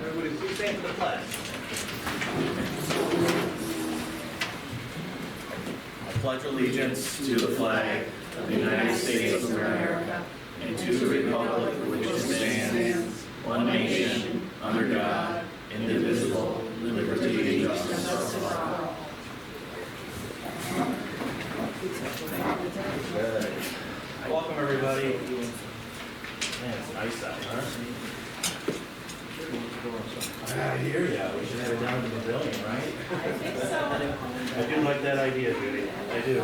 Everybody please stand for the pledge. I pledge allegiance to the flag of the United States of America and to the republic for which it stands, one nation, under God, indivisible, with liberty and justice for all. Good. Welcome, everybody. Man, it's nice out, huh? I hear ya. We should have it down to the building, right? I think so. I do like that idea, Judy. I do.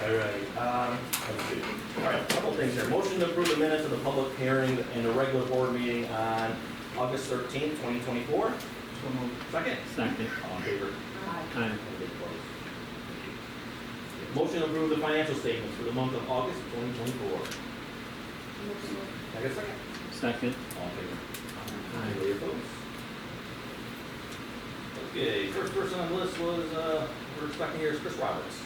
All right. Let's see. All right, a couple things here. Motion to approve the minutes of the public hearing in the regular board meeting on August 13th, 2024. Second? Second. All in favor? Aye. Motion to approve the financial statements for the month of August 2024. Second? Second. All in favor? Anybody opposed? Okay, first person on the list was, we're expecting here is Chris Roberts.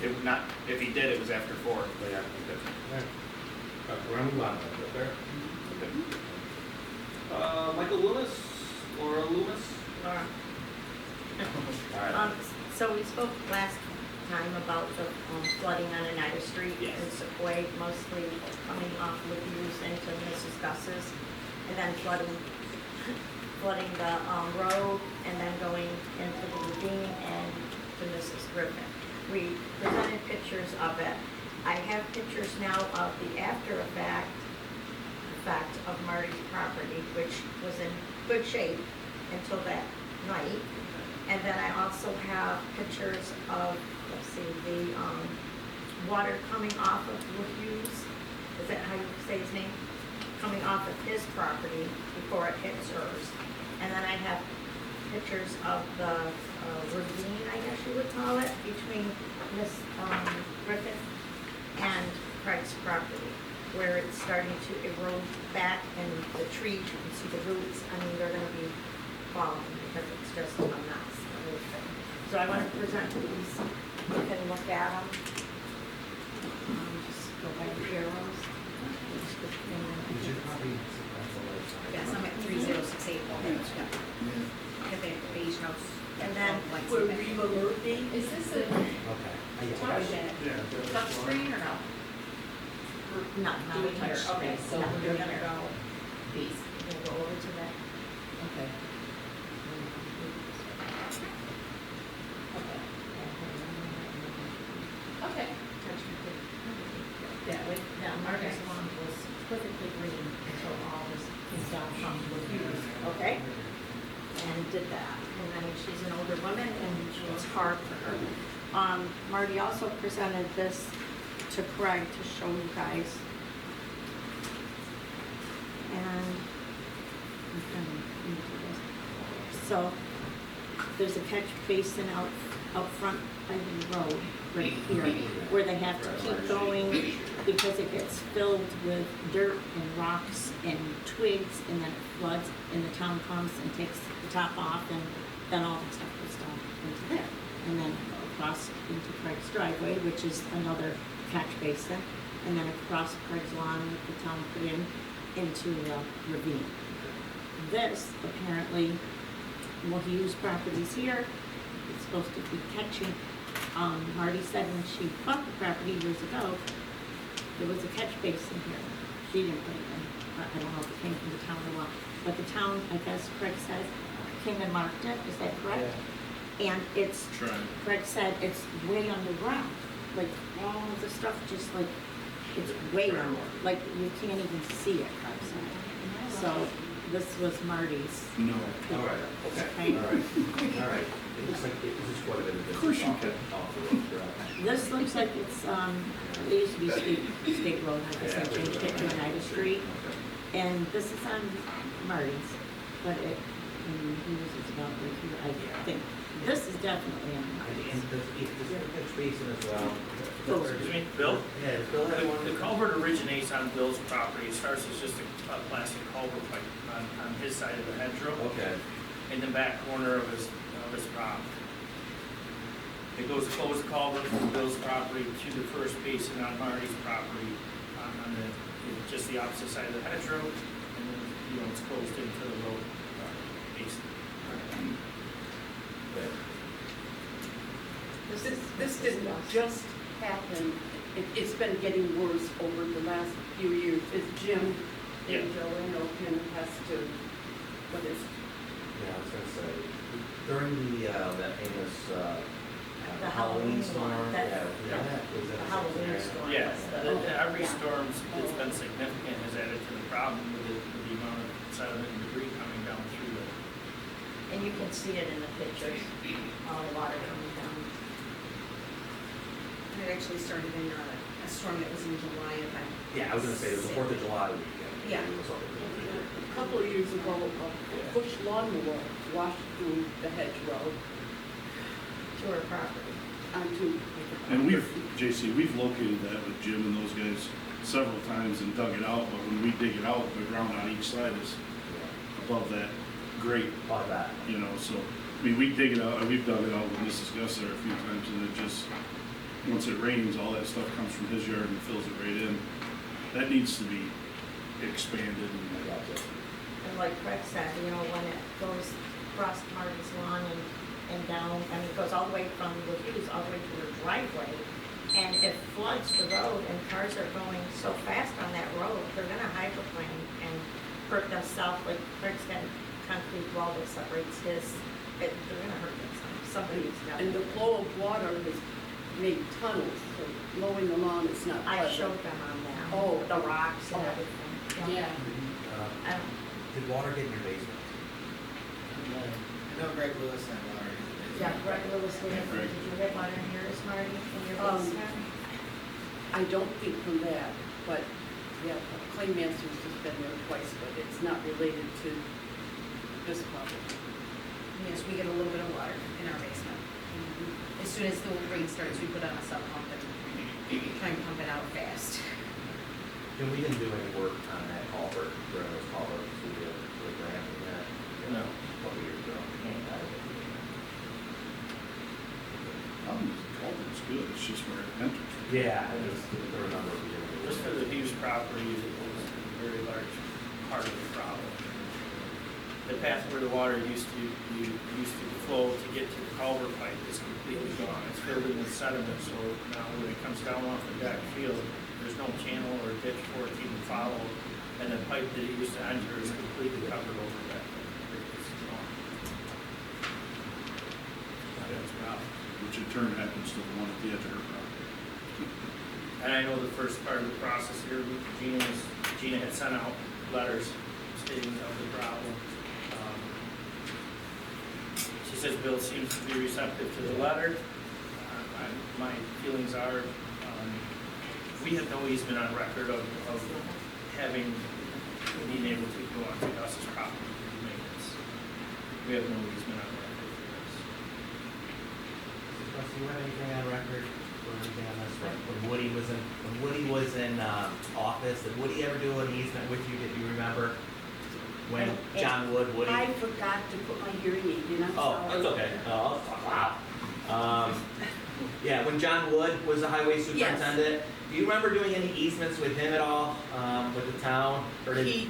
It would not, if he did, it was after 4. But yeah, okay. We're gonna move on, okay? Michael Loomis, Laura Loomis? Laura. All right. So we spoke last time about the flooding on Oneida Street Yes. in Sequoia, mostly coming off Laviews into Mrs. Gus's, and then flooding the road, and then going into the ravine and to Mrs. Griffin. We presented pictures of it. I have pictures now of the after effect of Marty's property, which was in good shape until that night. And then I also have pictures of, let's see, the water coming off of Hughes. Is that how you say his name? Coming off of his property before it hits hers. And then I have pictures of the ravine, I guess you would call it, between Miss Griffith and Craig's property, where it's starting to erode back, and the trees, you can see the roots. I mean, they're gonna be falling because it's just a mess, the whole thing. So I want to present these, you can look at them. Just go by the arrows. Yes, I'm at 3068. Get the beige notes. And then We're reloading. Is this a touch screen or no? No, Do a touch screen, so No, we're gonna go these. We're gonna go over to that. Okay. Okay. That way, now Margaret's one was perfectly green until all this is down from Laviews, okay? And did that, and then she's an older woman and it's hard for her. Marty also presented this to Craig to show you guys. And I'm gonna do this. So there's a catch basin out front by the road, right here, where they have to keep going because it gets filled with dirt and rocks and twigs, and then it floods, and the town comes and takes the top off, and then all the stuff goes down into there. And then across into Craig's driveway, which is another catch basin, and then across Craig's lawn that the town put in into the ravine. This apparently, well, he used properties here. It's supposed to be catching. Marty said when she bought the property years ago, there was a catch basin here. She didn't put it in. I don't know if it came from the town or what. But the town, I guess Craig said, came and marked it. Is that correct? Yeah. And it's, Craig said it's way underground. Like all of the stuff just like, it's way under. Like you can't even see it, Craig said. So this was Marty's. No. All right, okay, Right. all right, all right. It looks like this is quite a bit of this. Of course you can. Off the road, correct? This looks like it's, it used to be state road, I guess I changed it to Oneida Street. And this is on Marty's, but it, Hughes is about right here, I think. This is definitely on And Marty's. does the catch basin as well Excuse me, Bill? Yeah, does Bill have one? The culvert originates on Bill's property. It starts as just a plastic culvert pipe on his side of the hedgerow, Okay. in the back corner of his property. It goes close the culvert from Bill's property to the first basin on Marty's property, on the, just the opposite side of the hedgerow, and then, it's closed into the road basin. Good. This didn't just happen, it's been getting worse over the last few years. It's Jim Yeah. and Joanne O'Ken has to, what is, Yeah, I was gonna say, during that famous The Halloween Halloween storm, one, yeah, that- was that the a Halloween scenario? storm. Yeah, every Yeah. storm that's been significant has added to the problem with the amount of sediment and debris coming down through it. And you can see it in the pictures, all the water coming down. It actually started in a storm that was in July of that. Yeah, I was gonna say, it was the 4th of July weekend. Yeah. It was over. a couple of years ago, a push lawnmower washed through the hedgerow To her property. onto. And we've located that with Jim and those guys several times and dug it out, but when we dig it out, the ground on each side is above that grate, About that. so, I mean, we dig it out, we've dug it out with Mrs. Gus there a few times, and it just, once it rains, all that stuff comes from his yard and fills it right in. That needs to be expanded and, And like Craig said, when it goes across Marty's lawn and down, I mean, it goes all the way from the Hughes all the way to her driveway. And it floods the road and cars are going so fast on that road, they're gonna hydroplane and hurt themselves. Like Craig's got a concrete wall that separates they're gonna hurt themselves. Somebody's got And the flow of water has made tunnels, so mowing the lawn is not I pleasant. showed them on that. Oh. The rocks and Oh. everything. Yeah. I don't- Did water get in your basement? I know Greg Lewis and Larry. Yeah, Greg Lewis, did Yeah, Greg. you get water in yours, Marty, in your Um, basement? I don't think from that, but, yeah, Clay Masters has been there twice, but it's not related to this problem. Yes, we get a little bit of water in our basement. As soon as the rain starts, we put on a sub pump and try and pump it out fast. And we didn't do any work on that culvert during those culverts, we did the grant and that. No. A couple years ago. culvert's good, it's just where it enters. Yeah, I just, there were a number of years. Just for the Hughes property, it was a very large part of the problem. The path where the water used to flow to get to the culvert pipe is completely gone. It's filled in with sediment, so now when it comes down off the back field, there's no channel or ditch for it to even follow. And the pipe that it used to enter is completely covered over that. It's gone. That's a problem. Which in turn happens to the one at the edge of her property. And I know the first part of the process here, Gina had sent out letters stating of the problem. She says Bill seems to be receptive to the letter. My feelings are, we have no easement on record of being able to go onto Gus's property to do maintenance. We have no easement on record for this. Russ, do you have anything on record or anything on this? When Woody was in office, did Woody ever do an easement with you that you remember? When John Woody? I forgot to put my hearing aid in, I'm Oh, sorry. that's okay. I'll talk loud. Yeah, when John Wood was the highway superintendent, do you remember doing any easements with him at all, with the town? Or did He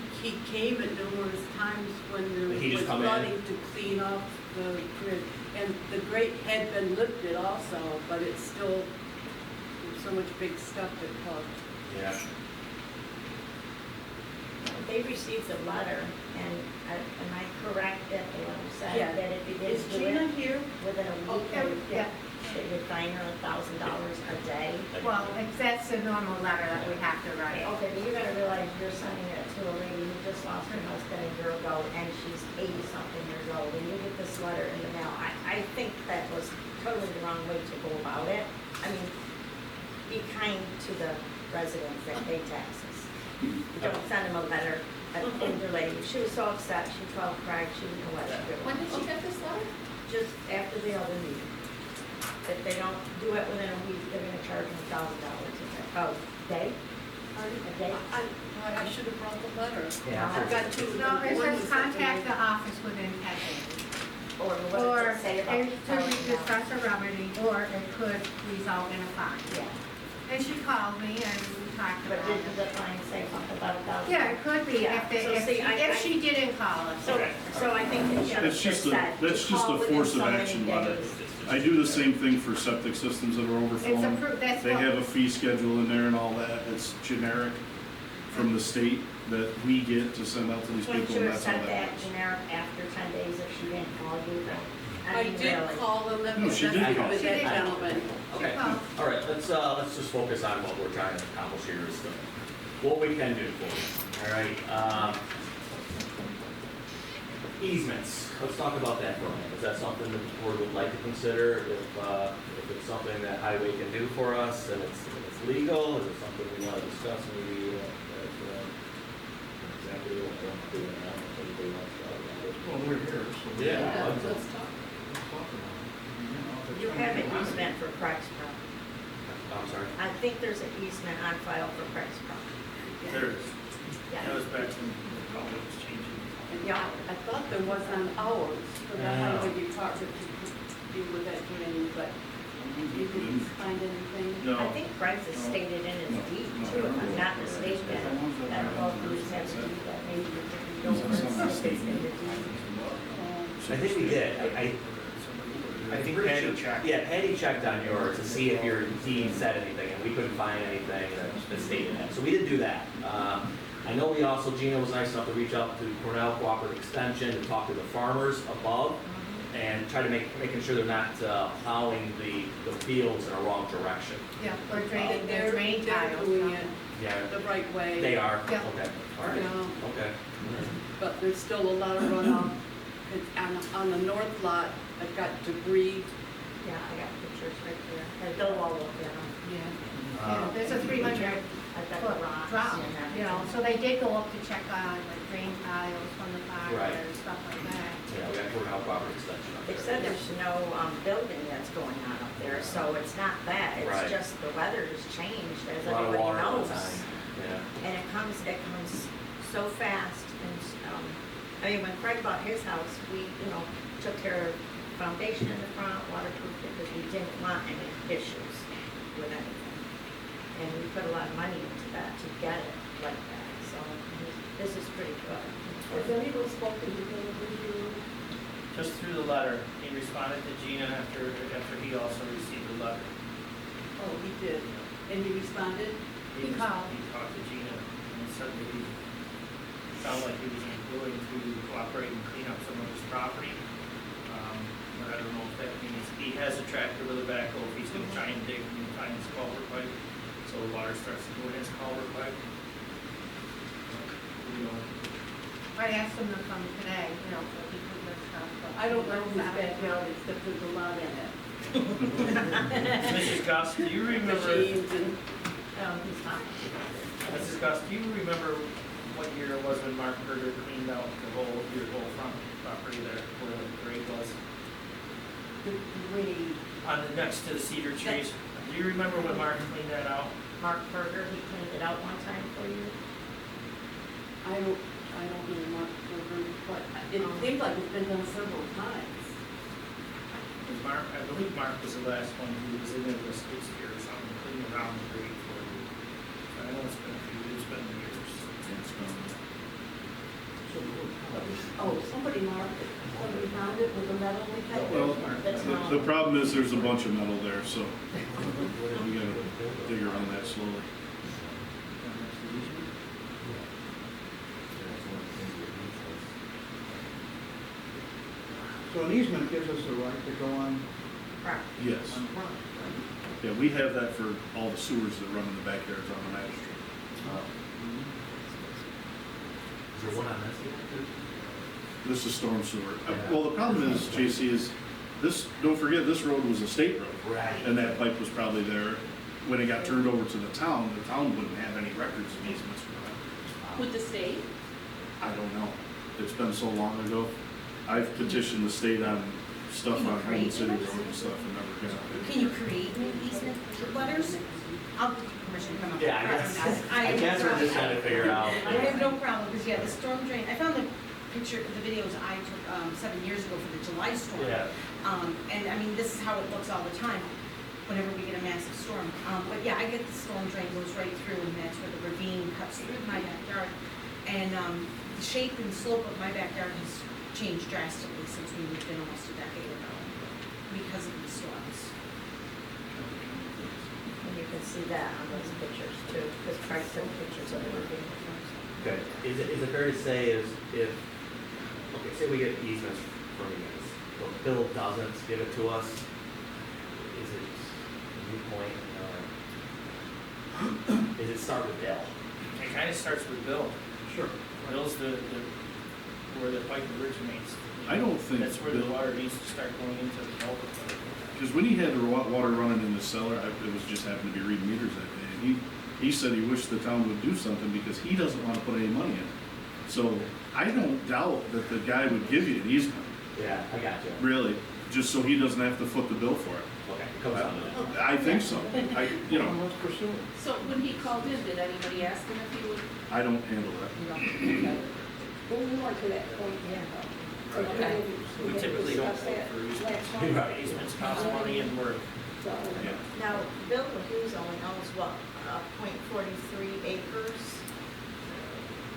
came at numerous times when there Did he just was come in? flooding to clean up the grid. And the grate had been lifted also, but it's still, there's so much big stuff that caused. Yeah. They received a letter, and am I correct that the letter said Yeah. that if you Is didn't do Gina it here? within a week, Okay, yeah. they would fine her $1,000 a day? Well, if that's the normal letter that we have to write. Okay, but you gotta realize you're sending it to a lady who just lost her husband a year ago, and she's 80-something years old, and you get this letter in the mail. I think that was totally the wrong way to go about it. I mean, be kind to the residents that pay taxes. Don't send them a letter, an older lady. She was so upset, she called Craig, she didn't know what to do. When did she get this letter? Just after the other meeting. if they don't do it within a week, they're gonna charge them $1,000 a day. A day? I should have brought the letter. Yeah. I've got two. No, it one says was contact the something office within 10 days. Or what Or does it say about it could be $1,000? discuss a remedy, or it could result in a fine. Yeah, And she called me and we talked but about didn't it. the fine say something about $1,000? Yeah, it could be Yeah, if they, so see, if she didn't call us. So, so I think it should have It's just just a, said, that's to just call a within force so of many action letter. days. I do the same thing for septic systems that are It's overflowing. approved, that's They what. have a fee schedule in there and all that, it's generic from the state that we get to send out to these Wouldn't people, you and have that's how sent that that works. generic after 10 days if she didn't call you? I mean, did really. call them, that No, was she did that call. with She that did call. gentleman. Okay, all right, let's just focus on what we're trying to accomplish here is what we can do for you, all right? Easements, let's talk about that for a minute. Is that something that the board would like to consider? If it's something that highway can do for us and it's legal, is it something we want to discuss maybe exactly what we're doing now, if anybody wants to talk about it? Well, we're here, so. Yeah. Let's talk. You have an easement for Craig's property. I'm sorry. I think there's an easement on file for Craig's property. There is. That Yeah. was back when the color was changing. Yeah. I thought there was on ours, for the No. highway department to deal with that drainage, but you didn't find anything? No. I think Craig's is stated in his deed too, if I'm not mistaken. I don't know if we just have to do that, maybe you don't want to say it's in the deed. I think we did. I think pretty Patty sure- checked. Yeah, Patty checked on yours to see if your deed said anything, and we couldn't find anything that stated that. So we did do that. I know we also, Gina was nice enough to reach out to Cornell Cooperative Extension to talk to the farmers above and try to making sure they're not plowing the fields in a wrong direction. Yeah, or drain, They're drain tiles. doing it Yeah, the right way. they are. Yeah. Okay, all You right, know, okay. but there's still a lot of runoff. It's on the north lot, I've got debris. Yeah, I got pictures right there. They'll all look at them. Yeah. Yeah, there's a 300 I've got foot the rocks drop, and you know, everything. so they did go up to check on like drain tiles from the fire Right. and stuff like that. Yeah, we got Cornell Cooperative Extension up They there. said there's no building that's going on up there, so it's not that. Right. It's just the weather's changed, as A lot of everybody water all knows. the time, yeah. And it comes so fast. And I mean, when Craig bought his house, we, took care of foundation in the front, waterproofed it, because we didn't want any issues with anything. And we put a lot of money into that to get it like that, so this is pretty good. Has anyone spoken to him with you? Just through the letter, he responded to Gina after he also received the letter. Oh, he did. And he responded? He called. He talked to Gina and said that he sounded like he was willing to cooperate and clean up some of his property. But I don't know if that means, he has a tractor with a backhoe, if he's gonna try and dig and find his culvert pipe, so the water starts to go in his culvert pipe. You know, I asked him to come today, you know, so he could lift stuff, but. I don't know whose backyard it's, except there's a lot in it. Mrs. Goss, do you remember, Machines and, He's fine. Mrs. Goss, do you remember what year it was when Mark Herder cleaned out your whole front property there, where the grade was? the grade. On the, next to the cedar trees. Do you remember when Mark cleaned that out? Mark Berger, he cleaned it out one time for you. I don't know Mark Berger, but it seems like it's been done several times. Was Mark, I believe Mark was the last one who was in there with a skid steer or something, cleaning around the grade for you. I know it's been a few, it's been years. Oh, somebody marked it, somebody found it with a metal detector. Well, That's not. the problem is there's a bunch of metal there, so we gotta dig around that slowly. So an easement gives us the right to go on, Right. Yes. on property, Yeah, we have that for all the sewers that run in the backyards on the magistrate. Is there one on this here too? This is storm sewer. Well, the problem is, JC, is this, don't forget, this road was a state road. Right. And that pipe was probably there. When it got turned over to the town wouldn't have any records of easements for that. With the state? I don't know. It's been so long ago. I've petitioned the state on stuff on Home City Road and stuff and never got it. Can you create new easement letters? I'll give you permission to come up. Yeah, I guess we're just trying to figure out. I have no problem, because yeah, the storm drain, I found the picture, the videos I took, 7 years ago for the July storm. Yeah. And I mean, this is how it looks all the time, whenever we get a massive storm. But yeah, I get the storm drain goes right through, and that's where the ravine cuts through my backyard. And, the shape and slope of my backyard has changed drastically since we moved in almost a decade ago, because of these storms. And you can see that on those pictures too, because Frank took pictures of the ravine. Okay, is it fair to say if, okay, say we get easements from you guys, but Bill doesn't give it to us, is it a viewpoint, is it start with Bill? It kind of starts with Bill. Sure. Bill's where the pipe originates. I don't think That's where the Bill- water needs to start going into the culvert. Because when he had the water running in the cellar, it was just happened to be reading meters that day, and he said he wished the town would do something because he doesn't want to put any money in. So I don't doubt that the guy would give you an easement, Yeah, I got you. really, just so he doesn't have to foot the bill for it. Okay, comes down to that. I think so. Well, let's pursue it. So when he called in, did anybody ask him if he would, I don't handle that. you know, okay. Well, more to that point, yeah. So, Okay. We typically don't pay for easements. Right. Easements cost money and work. So, Yeah. Now, Bill Hughes only owns what, .43 acres?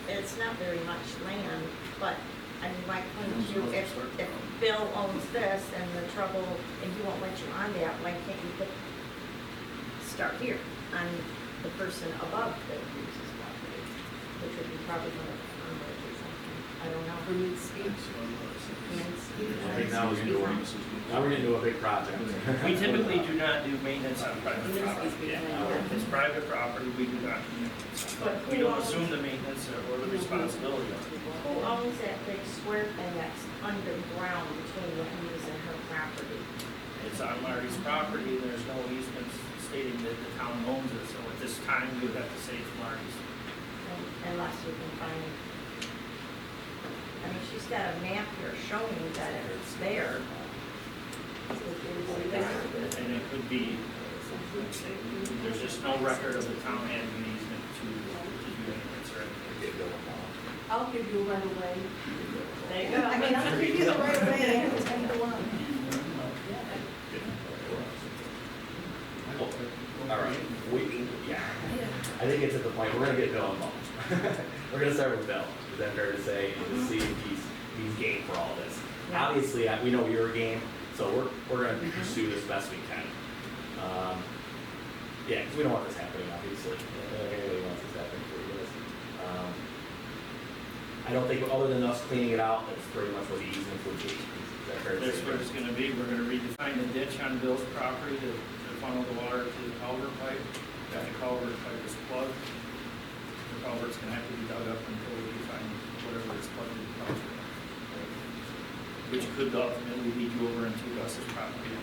It's not very much land, but, I mean, why couldn't you, if Bill owns this and the trouble, and he won't let you on that, why can't you start here on the person above Bill Hughes' property? Which would be probably one of the farmers or something, I don't know. For me to speak? I think now we're getting into a big project. We typically do not do maintenance on private property. If it's private property, we do not do maintenance. But We who don't owns- assume the maintenance or the responsibility of it. Who owns that big square thing that's underground between the Hughes and her property? It's on Marty's property, there's no easements stating that the town owns it, so at this time, you would have to say it's Marty's. Unless you can find, I mean, she's got a map here showing that it's there. And it could be, there's just no record of the town having an easement to do maintenance or anything. I'll give you right away. There you go. I mean, I'll give you the right way, it's 10 to 1. All right, yeah, I think it's at the point, we're gonna get Bill involved. We're gonna start with Bill, is that fair to say, and to see if he's game for all this. Yeah. Obviously, we know you're game, so we're gonna pursue this best we can. Yeah, because we don't want this happening, obviously, anybody wants this happening for you guys. I don't think, other than us cleaning it out, that's pretty much what the easement would be, is that fair to That's say? what it's gonna be, we're gonna redefine the ditch on Bill's property to funnel the water to the culvert pipe. That the culvert pipe is plugged. The culvert's gonna have to be dug up until we find whatever is plugged in the culvert. Which could ultimately lead you over into Gus's property.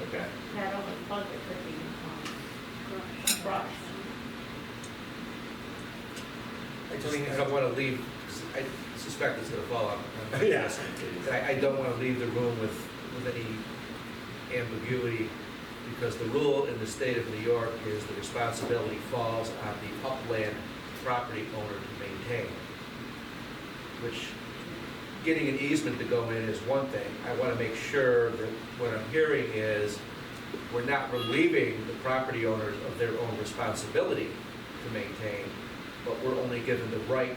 Okay. That only plug it could be, brush. I don't want to leave, I suspect it's going to fall on Yeah. this. I don't want to leave the room with any ambiguity, because the rule in the state of New York is the responsibility falls on the upland property owner to maintain, which getting an easement to go in is one thing. I want to make sure that what I'm hearing is we're not relieving the property owners of their own responsibility to maintain, but we're only given the right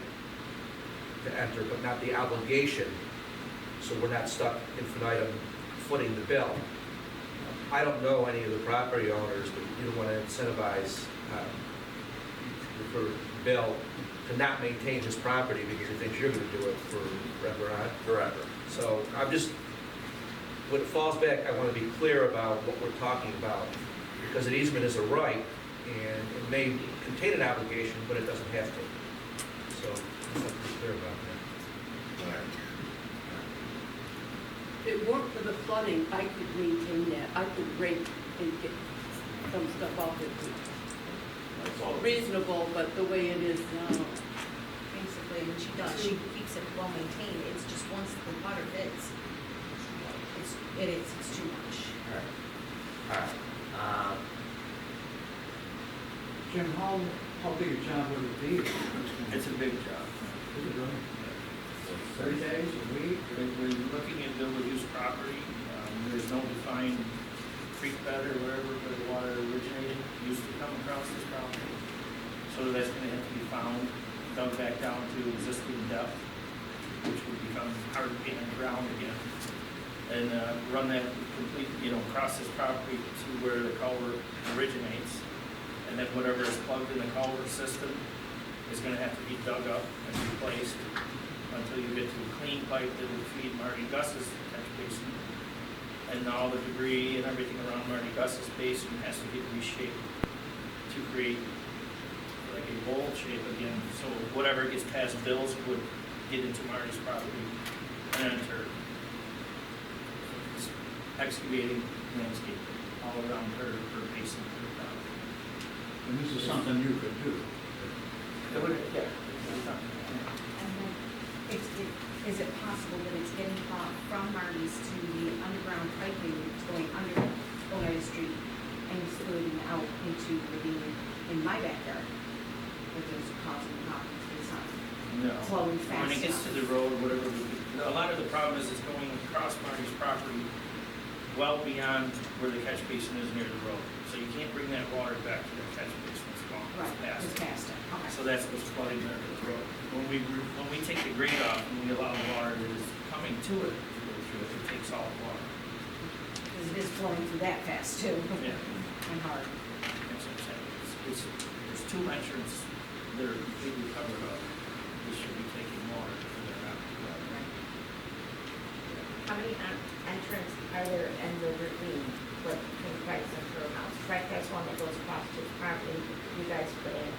to enter, but not the obligation, so we're not stuck infinitum footing the bill. I don't know any of the property owners, but you don't want to incentivize for Bill to not maintain his property because he thinks you're going to do it forever on. Forever. So I'm just, when it falls back, I want to be clear about what we're talking about, because an easement is a right, and it may contain an obligation, but it doesn't have to. So let's have to be clear about that. If it weren't for the flooding, I could maintain that. I could rake and get some stuff off it. That's all. Reasonable, but the way it is now. Basically, and she does, she keeps it well maintained, it's just once the water hits, it's too much. Alright. Jim, how big a job would it be? It's a big job. Is it really? 30 days, a week? We're looking at buildable use property. There's no defined creek bed or wherever where the water originated, used to come across this property. So that's gonna have to be found, dug back down to existing depth, which would become hard to be underground again. And run that complete, across this property to where the culvert originates. And then whatever is plugged in the culvert system is gonna have to be dug up and replaced until you get to a clean pipe that will feed Marty Gus's catch basin. And all the debris and everything around Marty Gus's basin has to get reshaped to create like a bowl shape again. So whatever gets past Bill's would get into Marty's property and enter. It's excavating landscape all around her basin. And this is something you could do. And then, is it possible that it's getting from Marty's to the underground piping that's going under Oneida Street and spilling out into the ravine in my backyard? That is causing problems, it's not No. flowing fast When it gets to enough. the road, whatever, a lot of the problem is it's going across Marty's property well beyond where the catch basin is near the road. So you can't bring that water back to the catch basin, it's gone, Right, it's past it's it. past it, okay. So that's what's flooding the road. When we take the grate off and we allow the water that is coming to it to go through it, it takes all the water. Because it is flowing through that fast too. Yeah. And hard. That's what I'm saying. There's two entrances that are completely covered up. We should be taking water for their out. How many entrance are there in the ravine, like between Craig's and her house? Craig has one that goes across his property, you guys put in,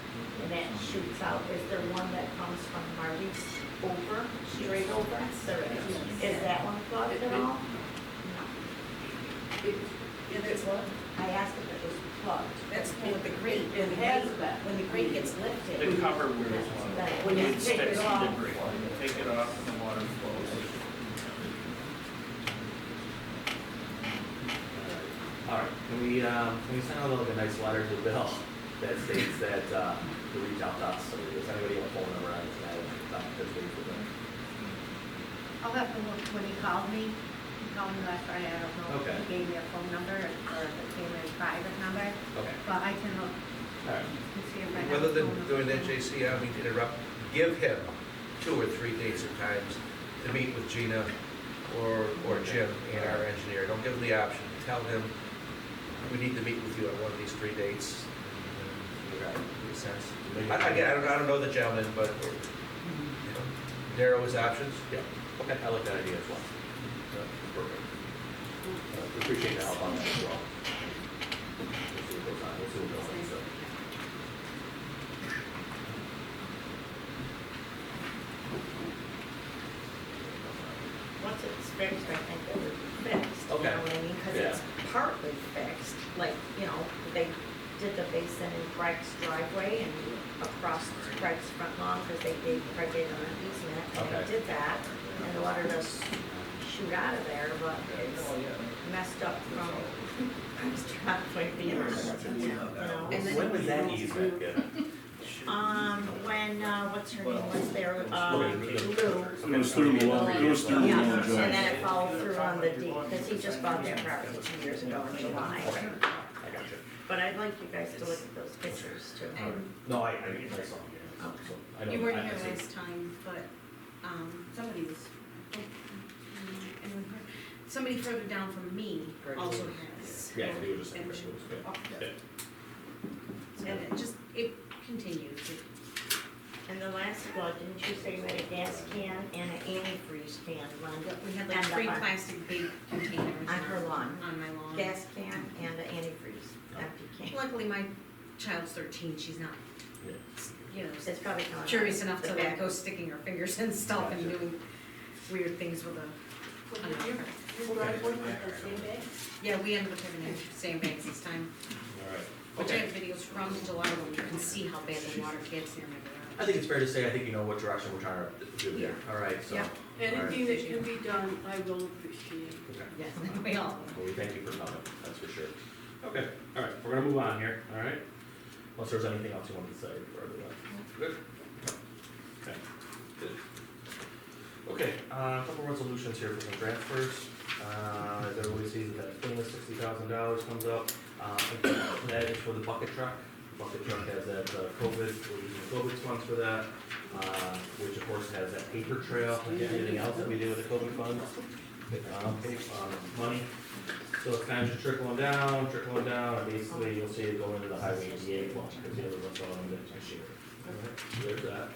and that shoots out. Is there one that comes from Marty's over, straight over? There is. Is that one plugged at all? No. It's what? I asked if it was plugged. That's with the grate, It has that. when the grate gets lifted. The cover where it's When you it take it sticks to off. the grate. Take it off and the water flows. Alright, can we send out a nice letter to Bill that states that, to reach out to us, so does anybody have a phone number on this guy, touch base with him? I'll have to look when he called me. He called me last Friday, I don't know if Okay. he gave me a phone number or if it came in a private number, Okay, but I can look alright, and see if I have a Rather than phone doing number. that, JC, I don't mean to interrupt, give him 2 or 3 dates or times to meet with Gina or Jim and our engineer. Don't give him the option, tell him, we need to meet with you on one of these 3 dates. okay. Makes sense. Again, I don't know the gentleman, but, narrow his options. Yeah, okay, I like that idea as well. Perfect. We appreciate the help on that as well. We'll see what goes on, we'll see what goes on, so. Once it's fixed, I think it would be fixed. Okay. You know what I mean? Because it's partly fixed, like, they did the basin in Craig's driveway and across Craig's front lawn, because they gave Craig an easement, and Okay. they did that, and the water does shoot out of there, but it's messed up from Craig's driveway being, And then- When was that easement given? When, what's her name was there, Lou. It was through Malone, it was through Yeah, Malone and then Drive. it followed through on the deed, because he just bought that property 2 years ago in July. I got you. But I'd like you guys to look at those pictures too. And No, I saw it, yeah. So, I know- you weren't I- here I see. last time, but, somebody was, anyone heard? Somebody further down from me also has. Yeah, he was just saying, mentioned- yeah. And it just, it continues. And the last flood, didn't you say you had a gas can and an antifreeze can, Linda? We had And like 3 the- plastic big containers. On her lawn. On my lawn. Gas can and an antifreeze, empty can. Luckily, my child's 13, she's not, Yeah. It's probably coming out curious enough the to back. like go sticking her fingers and stuff and Gotcha. doing weird things with a. Your driveway with the same bag? Yeah, we ended up having the same bags this time, All right. which I Okay. have videos from July when you can see how bad the water gets near my garage. I think it's fair to say, I think you know what direction we're trying to do here. All right, so. Yeah. Anything that can be done, I will appreciate. Okay. Yes, we all. Well, we thank you for coming, that's for sure. Okay, all right, we're gonna move on here, all right? Unless there's anything else you wanted to say before I move on. Good? Okay, good. Okay, a couple resolutions here for some transfers. As everybody sees, that famous $60,000 comes up. That is for the bucket truck. The bucket truck has that COVID, we're using COVID funds for that, which of course has that paper trail, like anything else that we do with the COVID funds. Money. So it's kind of just trickling down, and basically you'll see it go into the Highway 88 fund, because the other one's all in this year. Alright, so there's that.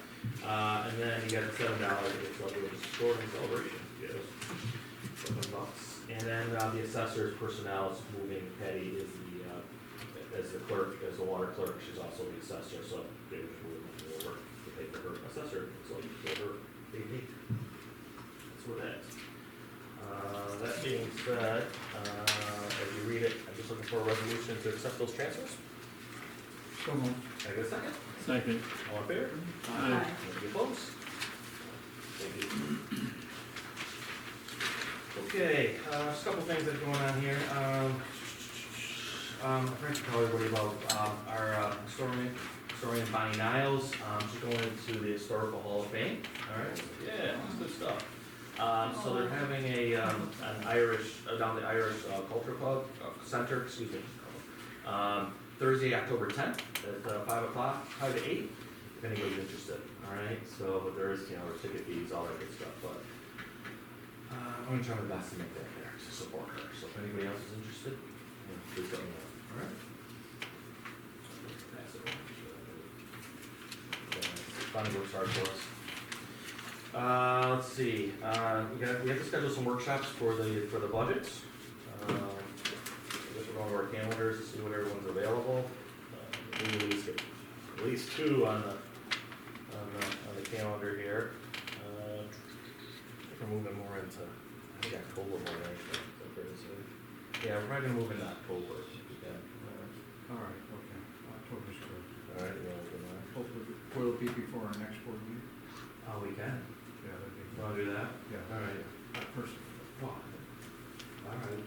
And then you got the $7 that gets up with the store and celebration, yes. $7. And then the assessor's personnel is moving, Patty is as the clerk, as the water clerk, she's also the assessor, so they were moving over to pay for her assessor, so you give her $8. That's what that is. That being said, as you read it, I'm just looking for a resolution to accept those transfers. Come on. Can I get a second? Second. All in favor? Aye. Any opposed? Thank you. Okay, just a couple things that are going on here. I forgot to tell everybody about our historian Bonnie Niles. She's going into the Historical Hall of Fame. All right, yeah, that's good stuff. So they're having an Irish, down the Irish Culture Club Center, excuse me, Thursday, October 10th at 5 o'clock, 5 to 8, if anybody's interested, all right? So, but there is, there's ticket fees, all that good stuff, but I'm gonna try my best to make that there, to support her. So if anybody else is interested, please let me know, all right? Pass it on. Bonnie works hard for us. Let's see, we have to schedule some workshops for the budgets. I guess we're going to our calendars to see what everyone's available. We at least 2 on the calendar here. We're moving more into, I think October more than anything, is that fair to say? Yeah, we're probably gonna move into October. All right, okay. October's good. All right, you wanna do that? Hopefully, will it be before our next board meeting? Oh, we can. Yeah, that'd be. You wanna do that? Yeah. All right. First. All right.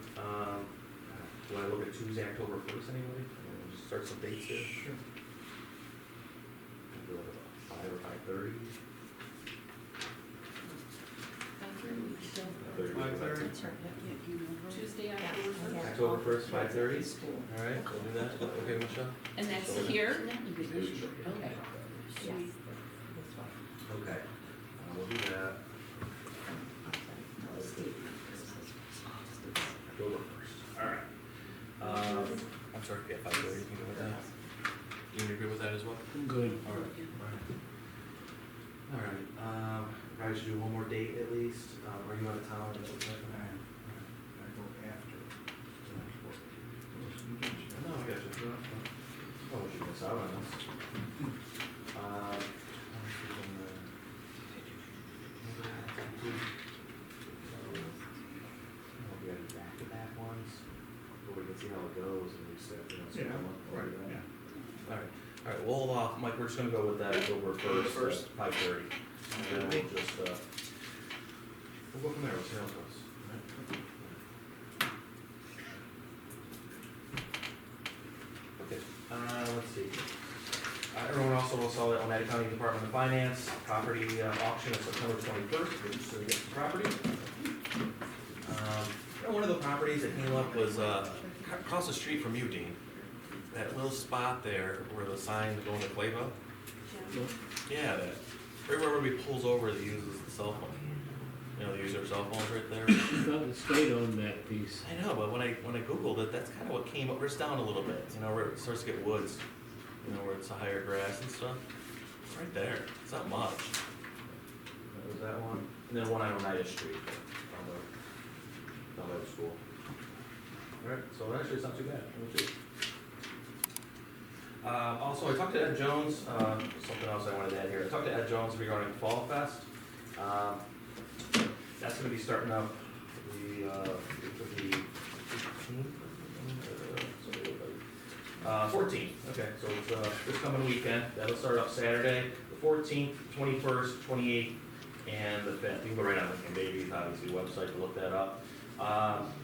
Do I look at Tuesday, October 1st, anybody? We'll just start some dates here. Sure. Do it about 5 or 5:30. 5:30. Tuesday, October 1st, 5:30. All right, we'll do that. Okay, Michelle? And that's here? Okay. Okay. Okay, we'll do that. October 1st. All right. I'm sorry, yeah, 5:30, you can go with that? You agree with that as well? Good. All right. All right, probably should do one more date at least. Are you out of town? I go after the next board. No, I got you. Oh, what you miss out on this? We got back-to-back ones, but we can see how it goes and we set, Yeah, right, yeah. All right, well, Mike, we're just gonna go with that October 1st, 5:30. And then we'll just, we'll go from there, we'll see how it goes. All right. Okay, let's see. Everyone also saw that Oneida County Department of Finance property auction on September 21st, so we get the property. One of the properties that came up was across the street from you, Dean. That little spot there where the sign going to Quavo. Yeah, that. Right where everybody pulls over that uses the cell phone. They use their cell phones right there. I thought the state owned that piece. I know, but when I Googled it, that's kind of what came up. It's down a little bit, where it starts to get woods. Where it's a higher grass and stuff. It's right there. It's not much. That was that one. And then one on Oneida Street, down by the school. Alright, so actually it's not too bad. Also, I talked to Ed Jones, something else I wanted to add here. I talked to Ed Jones regarding Fall Fest. That's going to be starting up the 14th. Okay, so it's this coming weekend. That'll start up Saturday. The 14th, 21st, 28th, and the 5th. You can go right on Lincoln Davies, obviously, website to look that up.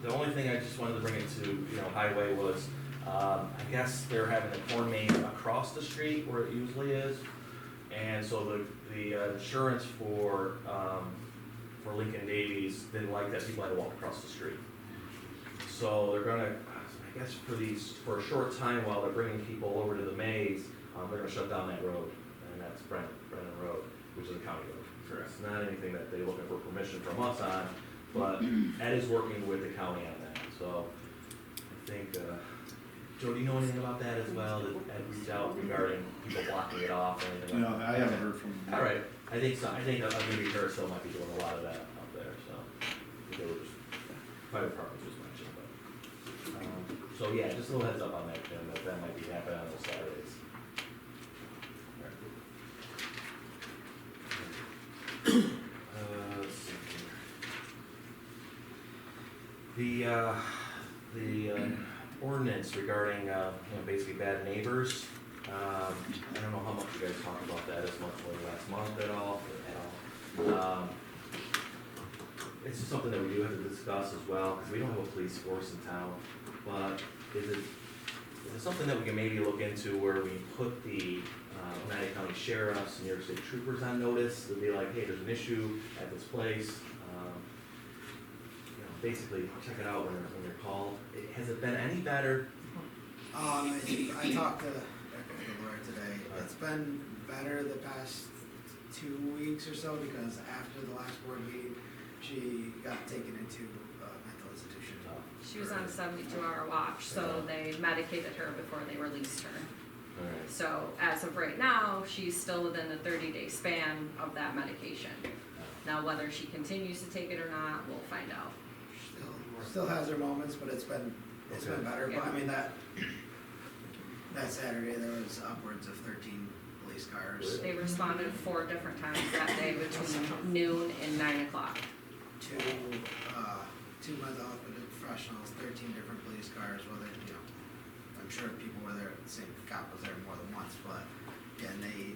The only thing I just wanted to bring it to, Highway was, I guess they're having the corn main across the street where it usually is. And so the insurance for Lincoln Davies didn't like that people had to walk across the street. So they're gonna, I guess for a short time while they're bringing people over to the maze, they're gonna shut down that road, and that's Brennan Road, which is a county road. Correct. It's not anything that they're looking for permission from us on, but Ed is working with the county on that, so I think, Joe, do you know anything about that as well? Did Ed reach out regarding people blocking it off or anything like No, that? I haven't heard from him. All right, I think so, maybe Carousel might be doing a lot of that up there, so. They were just, fire department just mentioned, but. So yeah, just a little heads up on that, Jim, that might be happening on those Saturdays. Let's see here. The ordinance regarding, basically bad neighbors. I don't know how much you guys talked about that as much last month at all. It's just something that we do have to discuss as well, because we don't have a police force in town. But is it something that we can maybe look into where we put the Oneida County Sheriffs and New York State Troopers on notice to be like, hey, there's an issue at this place. Basically check it out when you're called. Has it been any better? I talked to the lawyer today. It's been better the past 2 weeks or so, because after the last board meeting, she got taken into a mental institution. She was on a 72-hour watch, so they medicated her before they released her. Alright. So as of right now, she's still within the 30-day span of that medication. Now, whether she continues to take it or not, we'll find out. Still has her moments, but it's been better. Yeah. But I mean that Saturday there was upwards of 13 police cars. They responded 4 different times that day between noon and 9 o'clock. Two mental health professionals, 13 different police cars. Whether I'm sure people were there. The same cop was there more than once, but yeah, and they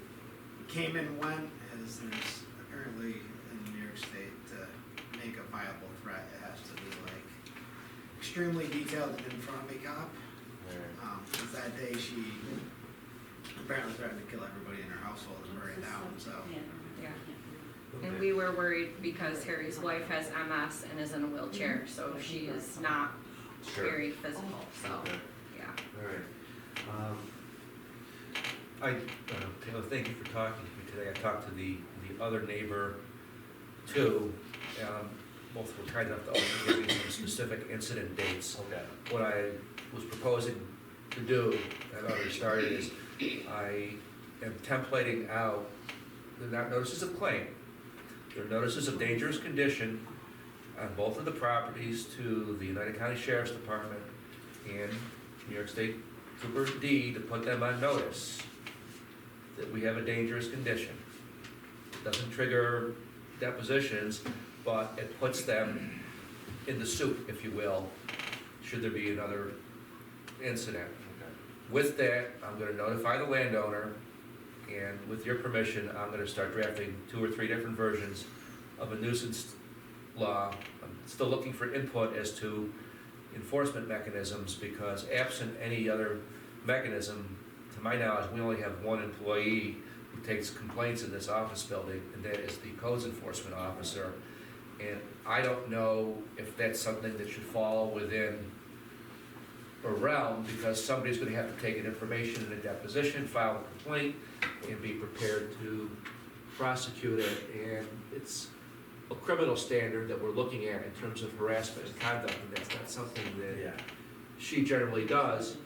came and went, as there's apparently in New York State to make a viable threat, it has to be like extremely detailed and in front of a cop. Because that day she apparently threatened to kill everybody in her household and burn it down. So Yeah. And we were worried because Harry's wife has MS and is in a wheelchair, so she is not Sure. very physical, so, Okay. yeah. All right. Taylor, thank you for talking to me today. I talked to the other neighbor too. Both were kind enough to also give me some specific incident dates. Okay. What I was proposing to do, I've already started, is I am templating out the notices of claim. There are notices of dangerous condition on both of the properties to the United County Sheriff's Department and New York State Trooper D to put them on notice that we have a dangerous condition. It doesn't trigger depositions, but it puts them in the soup, if you will, should there be another incident. Okay. With that, I'm gonna notify the landowner, and with your permission, I'm gonna start drafting 2 or 3 different versions of a nuisance law. I'm still looking for input as to enforcement mechanisms, because absent any other mechanism, to my knowledge, we only have one employee who takes complaints in this office building, and that is the codes enforcement officer. And I don't know if that's something that should fall within a realm, because somebody's gonna have to take an information in a deposition, file a complaint, and be prepared to prosecute it. And it's a criminal standard that we're looking at in terms of harassment and conduct, and that's not something that Yeah. she generally does.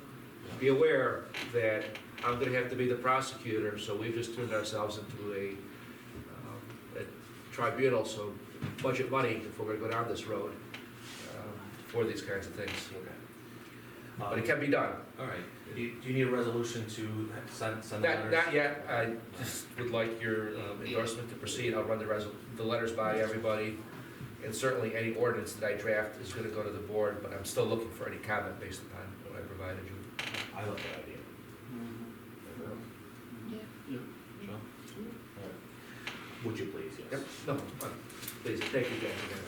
Be aware that I'm gonna have to be the prosecutor, so we've just turned ourselves into a tribunal, so budget money if we're gonna go down this road for these kinds of things. Okay. But it can be done. All right. Do you need a resolution to send the letters? Not yet, I just would like your endorsement to proceed. I'll run the letters by everybody. And certainly any ordinance that I draft is gonna go to the board, but I'm still looking for any comment based upon what I provided you. I love that idea. Yeah. Joe? Would you please, yes? Yep, no, please, thank you guys again.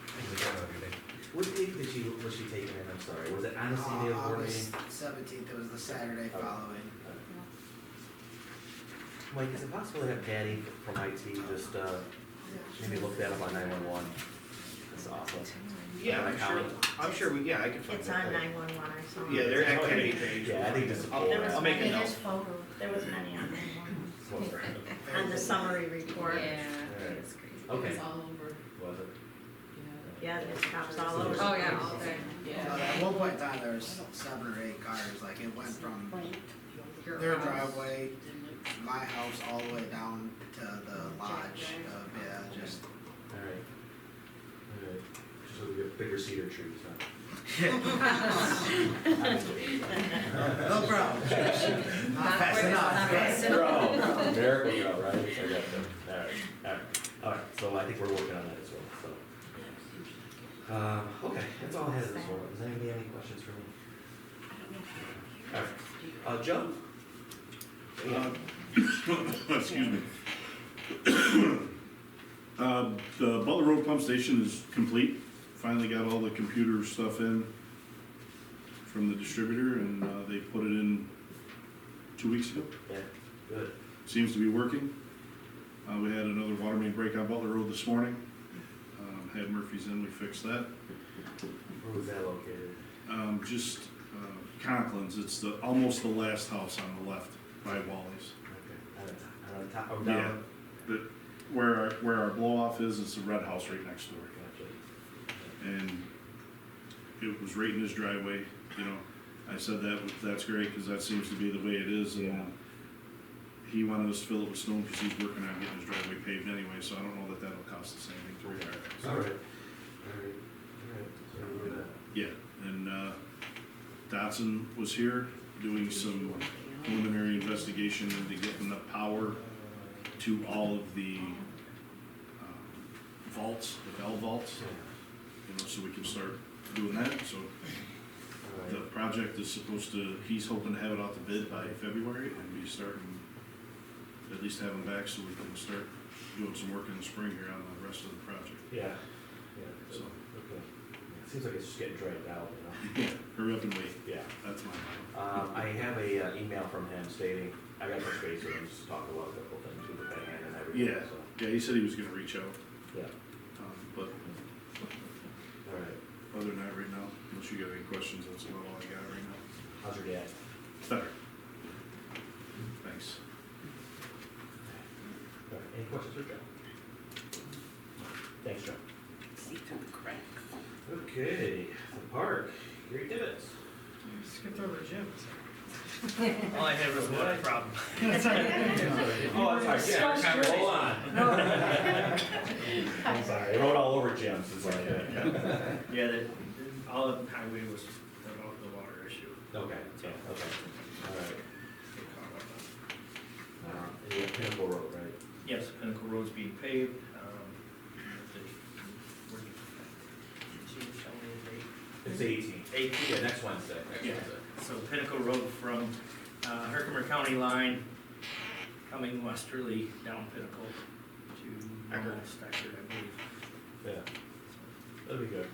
Thank you for your day. What date was she taking in, I'm sorry, was it on the same day of the board meeting? August 17th, it was the Saturday following. Mike, is it possible to have Patty from IT just, maybe look that up on 911? That's awesome. Yeah, I'm sure I can find It's that. on 911, I saw. Yeah, their activity page. Yeah, I think this is cool. There was I'll make a many, note. there's photos, there was many on 911. On the summary report. Yeah, Alright. it's crazy. Okay. all over. Was it? Yeah, there's cops all over. Oh, yeah, all day. At one point in time, there was 7 or 8 cars, like it went from Your their house. driveway, my house, all the way down to the lodge, just. Alright. Alright. So we get bigger cedar trees, huh? No problem. Not fast enough. Grow. Miracle grow, right? I got them. Alright. Alright, so I think we're working on that as well, so. Okay, that's all I had at this moment. Does anybody have any questions for me? Alright. Joe? Excuse me. The Butler Road Pump Station is complete. Finally got all the computer stuff in from the distributor, and they put it in 2 weeks ago. Yeah, good. Seems to be working. We had another water main break on Butler Road this morning. Had Murphy's in, we fixed that. Where was that located? Just Conklin's, it's almost the last house on the left by Wally's. Okay. On the top, or Yeah, down? where our blow off is, it's a red house right next door. Gotcha. And it was right in his driveway, you know. I said that's great, cause that seems to be the way it is, and he wanted us to fill it with stone, cause he's working on getting his driveway paved anyway, so I don't know that that'll cost us anything to repair it. So, Alright. Alright. So we'll do that. yeah, and Dotson was here doing some preliminary investigation into getting the power to all of the vaults, the valve vaults, you know, so we can start doing that, so. The project is supposed to, he's hoping to have it out to bid by February, and be starting, at least have them back so we can start doing some work in the spring here on the rest of the project. Yeah. Yeah. So, Okay. It seems like it's just getting dragged out, you know? yeah, hurry up and wait, Yeah. that's my mind. I have a email from him stating, I got touch base with him, just talk about a couple things with the van and everything, Yeah, so. yeah, he said he was gonna reach out, Yeah. but Alright. other than that, right now, unless you got any questions, that's about all I got right now. How's your dad? Better. Thanks. Alright, any questions for Joe? Thanks, Joe. See through the cracks. Okay, the park, Gary Tibbetts. Skipped over Jim. All I had was water problem. Oh, I'm sorry, yeah, hold on. I'm sorry, I wrote all over Jim's, it's like, Yeah, all of the highway was about the water issue. okay, yeah, okay, alright. Yeah, Pinnacle Road, right? Yes, Pinnacle Road's being paved. It's 18. 18. Yeah, next Wednesday, Yeah, so Pinnacle Road from Herkimer County line, coming westerly down Pinnacle to almost Eckerd, I believe. Yeah, that'd be good.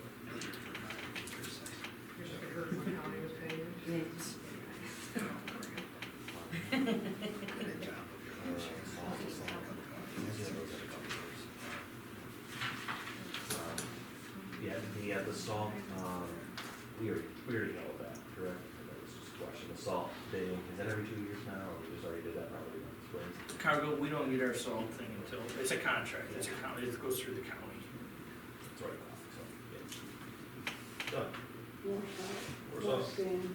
Good job. Yeah, the salt, we already know that, correct? That was just a question, the salt bidding, is that every 2 years now, or we just already did that probably in the spring? Cargo, we don't get our salt thing until, it's a contract, it's a county, it goes through the county. It's already off, so, yeah. Done. More Where's more that? sand.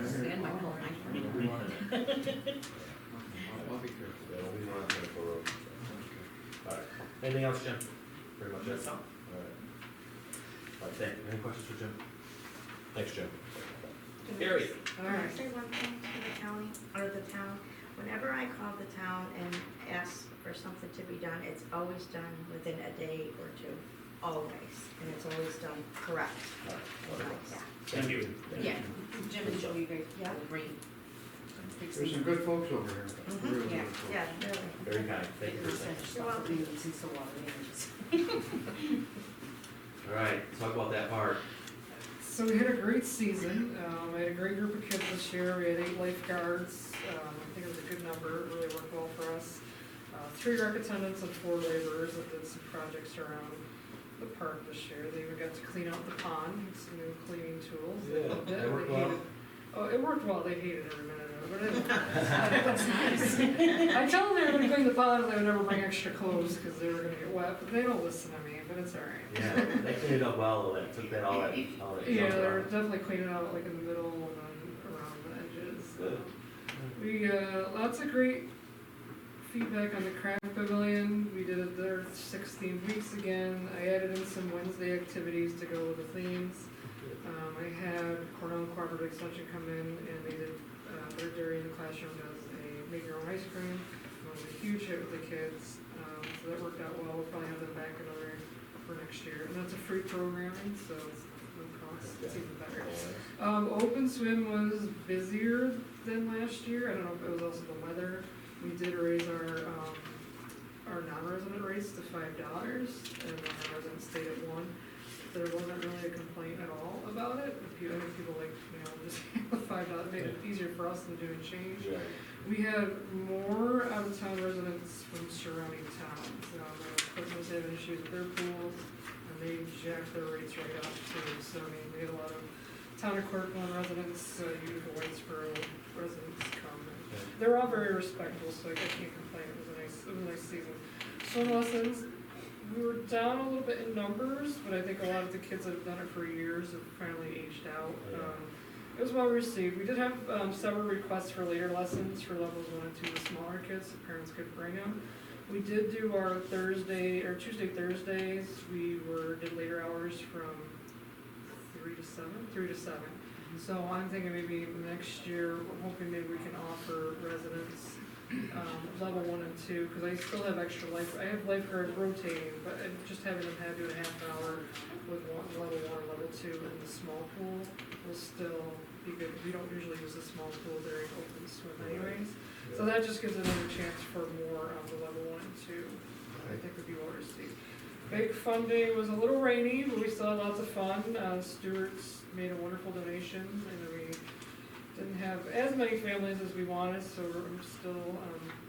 Stand by home, Yeah, we want to Pinnacle Road. Alright, anything else, Jim? Pretty much it? That's all. Alright, any questions for Jim? Thanks, Jim. Gary? Can I say one thing to the county, or the town? Whenever I call the town and ask for something to be done, it's always done within a day or two. always, and it's always done correct. Yeah. Thank you. Yeah, Jim and Joe, you guys, yeah, great. There's some good folks over here. Really Yeah, good folks. yeah, really. Very kind, thank you for saying. You're welcome. Since the water manages. All right, talk about that part. So we had a great season. I had a great group of kids this year. We had 8 lifeguards. I think it was a good number. It really worked well for us. 3 rec attendants and 4 laborers that did some projects around the park this year. They even got to clean out the pond with some new cleaning tools. They loved it. that worked They well. hated- Oh, it worked well. They hated every minute of it, but it That's nice. I tell them they were gonna clean the pond and they would never bring extra clothes because they were gonna get wet, but they don't listen to me, but it's all right. Yeah, they cleaned it up well, though, they took that, all that Yeah, junk they were out. definitely cleaning out like in the middle and then around the edges. Good. We, lots of great feedback on the craft pavilion. We did it there 16 weeks again. I added in some Wednesday activities to go with the themes. I had Cornell Cooperative Extension come in and they did, their dairy in the classroom does a make your own ice cream. It was a huge hit with the kids, so that worked out well. We'll probably have them back another for next year. And that's a free programming, so it's no cost, it's even better. Open swim was busier than last year. I don't know if it was also the weather. We did raise our non-resident rates to $5 and our resident stayed at 1. There wasn't really a complaint at all about it. I think people like, just $5 made it easier for us than doing change. We had more out-of-town residents from surrounding towns. Clinton was having issues with their pools, and they jacked their rates right up too. So, I mean, we had a lot of town of Cortland residents, Utica Whitesboro residents come. They're all very respectful, so I can't complain. It was a nice season. Swim lessons, we were down a little bit in numbers, but I think a lot of the kids that have done it for years have finally aged out. It was well received. We did have several requests for later lessons for levels 1 and 2 with smaller kids, so parents could bring them. We did do our Tuesday, Thursdays. We did later hours from 3 to 7. So I'm thinking maybe next year, we're hoping maybe we can offer residents level 1 and 2, because I still have extra I have lifeguards rotating, but just having them do a half an hour with level 1 or level 2 in the small pool will still be good. We don't usually use the small pool during open swim anyways. So that just gives another chance for more of the level 1 and 2. I think would be well received. Big Fun Day was a little rainy, but we still had lots of fun. Stewart's made a wonderful donation, and we didn't have as many families as we wanted, so I'm still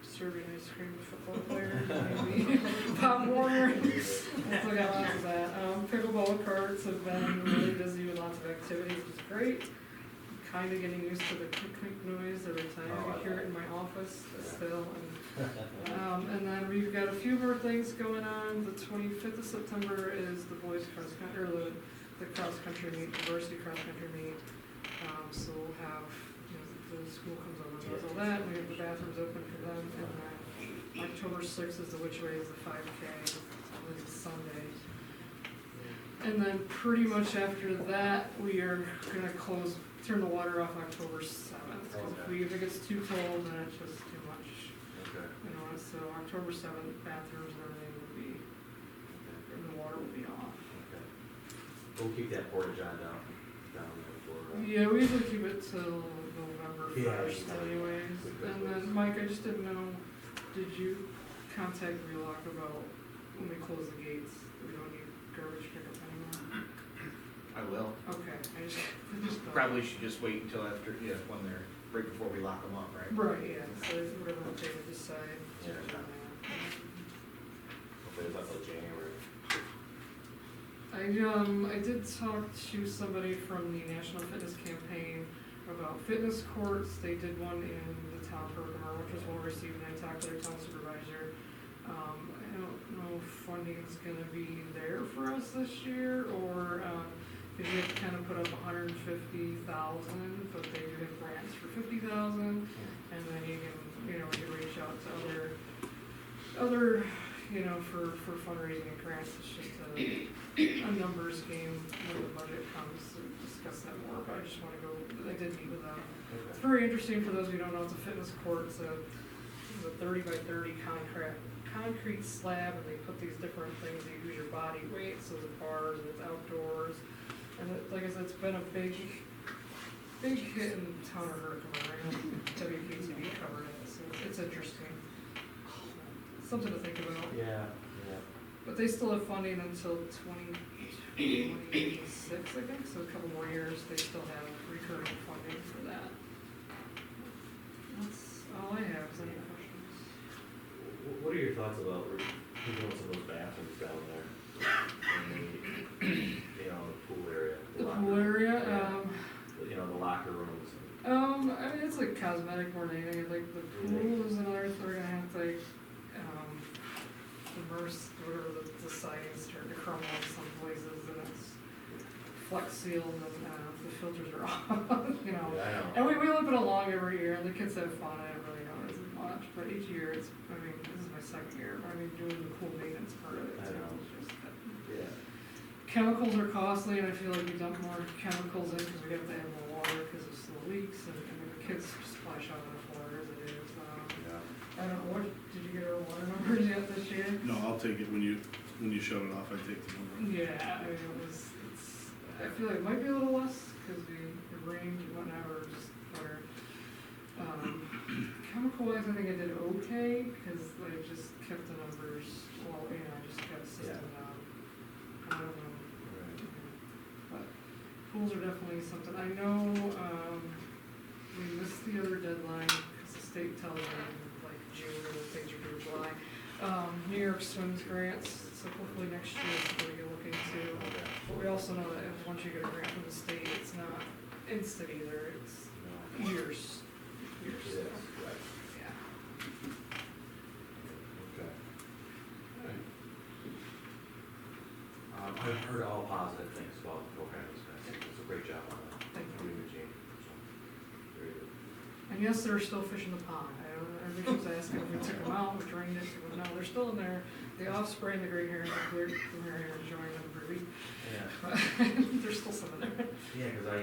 serving ice cream to football players, maybe Pop Warner. Still got lots of that. Pickleball carts have been really busy with lots of activities, which is great. Kind of getting used to the clink noise every time I hear it in my office still. And then we've got a few more things going on. The 25th of September is the boys cross country, or the cross country meet, the varsity cross country meet. So we'll have, the school comes over and does all that, and we have the bathrooms open for them. And then October 6th is the Which Way is the 5K, it's Sunday. And then pretty much after that, we are gonna turn the water off October 7th. If it gets too cold, then it's just too much. So October 7th, bathrooms and everything will be, and the water will be off. We'll keep that porta john down there for. Yeah, we usually keep it till November 1st Yeah. anyways. And then, Mike, I just didn't know, did you contact Wheelock about when we close the gates, we don't need garbage pickup anymore? I will. Okay, I just thought. Probably should just wait until after, when they're, right before we lock them up, right? Right, yeah, so whatever they decide. Yeah. Hopefully it's not till January. I did talk to somebody from the National Fitness Campaign about fitness courts. They did one in the town program, which was well received, and I talked to their town supervisor. I don't know if funding is gonna be there for us this year, or, because you have to kind of put up $150,000, but they do have grants for $50,000, and then you can, you can reach out to other, for fundraising and grants. It's just a numbers game when the budget comes to discuss that more, but I just want to go, I did meet with them. It's very interesting for those who don't know, it's a fitness court, it's a is a 30 by 30 concrete slab, and they put these different things, you use your body weight, so the bars, and it's outdoors. And like I said, it's been a big hit in town of Herkimer. I know WKTV covered it, so it's interesting. Something to think about. Yeah. But they still have funding until 2026, I think, so a couple more years, they still have recurring funding for that. That's all I have, is any questions? What are your thoughts about doing some of those bathrooms down there? In the, the pool area? The pool area, the locker rooms. I mean, it's like cosmetic more than anything, like the pool is another, they're gonna have to, like, immerse, whatever the siding's starting to crumble in some places, and it's flex sealed, and, the filters are off, you know. Yeah, I know. And we limp it along every year, and the kids have fun, I don't really notice as much, but each year it's, I mean, this is my second year, I mean, doing the pool maintenance part of it, I too. know. It's just that Yeah. chemicals are costly, and I feel like we dump more chemicals in, because we have to have more water, because of slow leaks, and the kids splash out on the floor as it is, I don't know, did you get our water numbers yet this year? No, I'll take it when you shut it off, I take the number. Yeah, I mean, I feel like it might be a little less, because it rained and whatever, just whatever. Chemical wise, I think I did okay, because I just kept the numbers, well, I just kept the system down. I don't know. But pools are definitely something, I know, we missed the other deadline, because the state tells me, like, June, or the things are due July. New York Swims grants, so hopefully next year is something we can look into. But we also know that if, once you get a grant from the state, it's not instant either, it's years. Years. It is, right. Yeah. Okay. I've heard all positive things about the program. It's a great job on that. Thank you. Eugene. So, very good. And yes, they're still fishing the pond. Everybody was asking if we took them out, we drained it, but no, they're still in there. The offspring, the great herring, the clear herring are enjoying them pretty. Yeah. But there's still some in there. Yeah, because I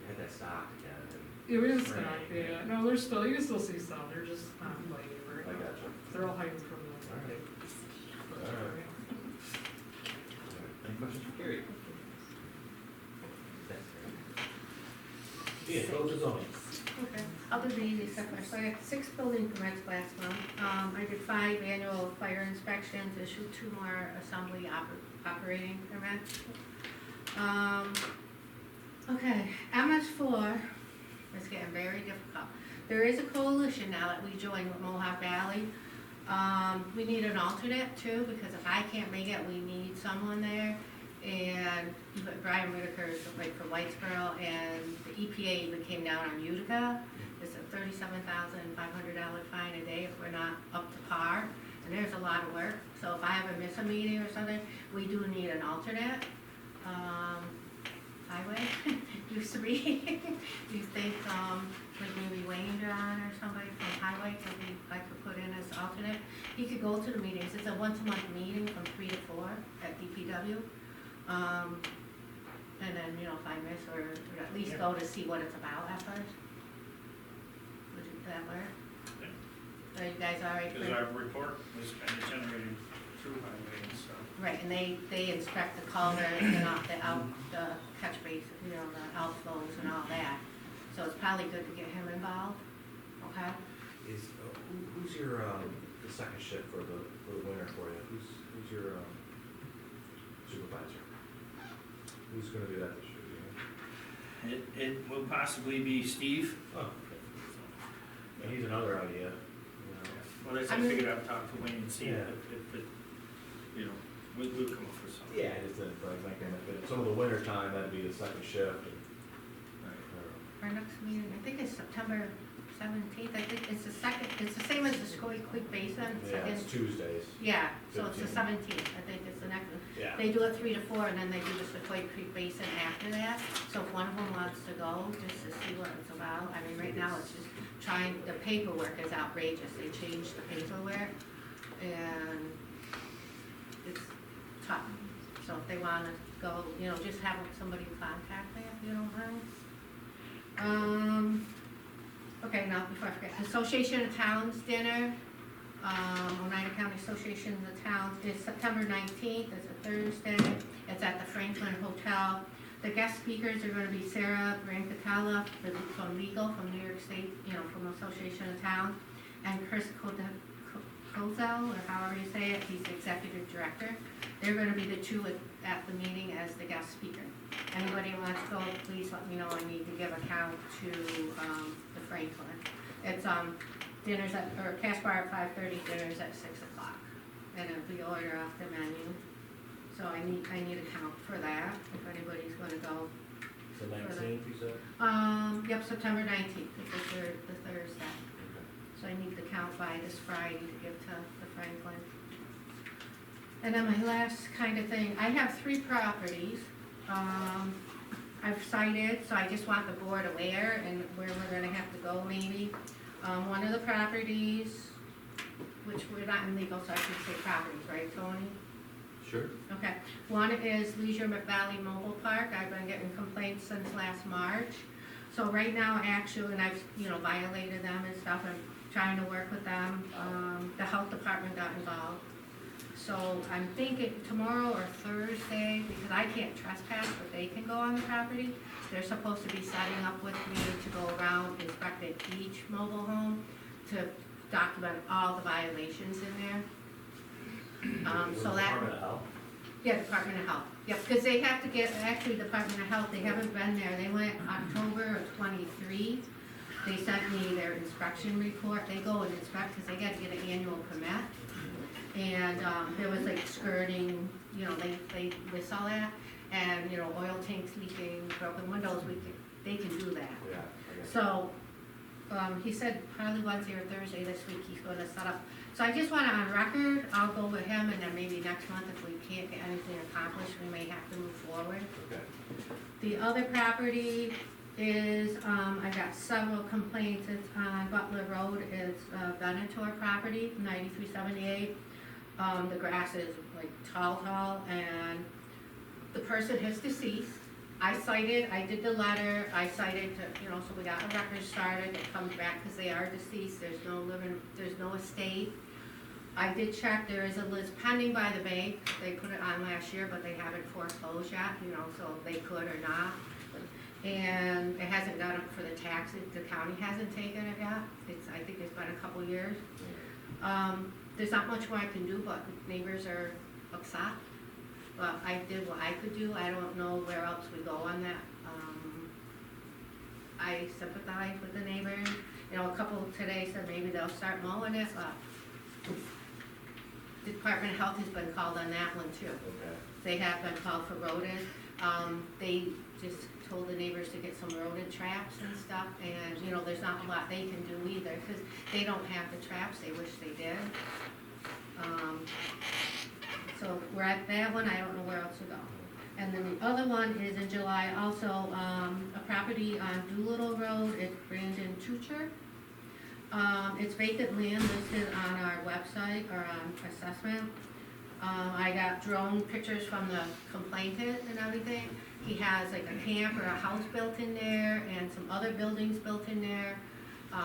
had that stock again. Yeah, we didn't Right. stop, yeah. No, there's still, you can still see some, they're just not biting very I much. gotcha. They're all hiding from the. All right. All right. Any questions for Gary? Thanks, Gary. Yeah, go to zoning. Okay, I'll do the easy stuff first. I got 6 building permits last month. I did 5 annual fire inspections, issued 2 more assembly operating permits. Okay, MS4 is getting very difficult. There is a coalition now that we joined with Mohawk Valley. We need an alternate too, because if I can't make it, we need someone there. And Brian Whitaker is like from Whitesboro, and the EPA even came down on Utica. It's a $37,500 fine a day if we're not up to par, and there's a lot of work. So if I ever miss a meeting or something, we do need an alternate. Highway used to be. Do you think like maybe Wayne John or somebody from Highway I could put in as alternate? He could go to the meetings. It's a once-a-month meeting from 3 to 4 at DPW. And then, if I miss, or at least go to see what it's about at first. Would that work? Are you guys all right? Because our report was kind of generated through highway and stuff. Right, and they inspect the culvert and the catch basin, the outflows and all that. So it's probably good to get him involved, okay? Is, who's your, the second shift for the winter for you? Who's your, supervisor? Who's gonna do that this year, do you know? It will possibly be Steve. Oh, okay. And he's another idea, Well, I figured I'd talk to Wayne and see Yeah. if it, we'll come up with something. Yeah, I just didn't, I was thinking if some of the winter time, that'd be the second shift. And, Our next meeting, I think it's September 17th. I think it's the same as the Scoy Creek Basin. yeah, it's Tuesdays. Yeah, so it's the 15th. 17th. I think it's the next one. Yeah. They do it 3 to 4, and then they do the Sequoia Creek Basin after that. So if one of them wants to go, just to see what it's about. I mean, right now, it's just the paperwork is outrageous. They changed the paperwork, and it's tough. So if they want to go, just have somebody contact me if you don't mind. Okay, now before I forget, Association of Towns dinner Oneida County Association of the Towns, is September 19th, it's a Thursday. It's at the Franklin Hotel. The guest speakers are gonna be Sarah Brancatella from Legal, from New York State, from Association of Towns, and Chris Kozel, or however you say it, he's Executive Director. They're gonna be the two at the meeting as the guest speaker. Anybody who wants to go, please let me know. I need to give a count to the Franklin. It's dinners or cash bar at 5:30, dinners at 6 o'clock. And it'll be order off the menu. So I need a count for that, if anybody's gonna go. So 19th, you said? Yep, September 19th, it's the Thursday. So I need the count by this Friday to give to the Franklin. And then my last kind of thing, I have 3 properties. I've cited, so I just want the board aware and where we're gonna have to go maybe. One of the properties, which we're not in legal, so I should say properties, right, Tony? Sure. Okay, one is Leisure McValley Mobile Park. I've been getting complaints since last March. So right now, actually, and I've, violated them and stuff, I'm trying to work with them. The health department got involved. So I'm thinking tomorrow or Thursday, because I can't trespass, but they can go on the property. They're supposed to be setting up with me to go around inspecting each mobile home to document all the violations in there. So that. Department of Health? Yeah, Department of Health. Yep, because they have to get, actually Department of Health, they haven't been there. They went October of 23. They sent me their inspection report. They go and inspect because they got to get an annual permit. And there was like skirting, they list all that. And, oil tanks leaking, broken windows, they can do that. Yeah. So, he said probably Wednesday or Thursday this week he's gonna set up. So I just want it on record, I'll go with him, and then maybe next month if we can't get anything accomplished, we may have to move forward. Okay. The other property is, I got several complaints, it's on Butler Road, it's Venator property, 9378. The grass is like tall, and the person is deceased. I did the letter, I cited to, so we got a record started, it comes back because they are deceased, there's no estate. I did check, there is a list pending by the bank, they put it on last year, but they haven't foreclosed yet, so they could or not. And it hasn't gone up for the taxes, the county hasn't taken it yet, I think it's been a couple years. There's not much more I can do, but neighbors are upset. But I did what I could do. I don't know where else we go on that. I sympathize with the neighbors. A couple today said maybe they'll start mowing it, but the Department of Health has been called on that one too. Okay. They have been called for rodent. They just told the neighbors to get some rodent traps and stuff, and there's not a lot they can do either, because they don't have the traps, they wish they did. So we're at that one, I don't know where else to go. And then the other one is in July, also, a property on Doolittle Road, it's Brandon Tucher. It's vacant land listed on our website or on assessment. I got drone pictures from the complainant and everything. He has like a camp or a house built in there and some other buildings built in there.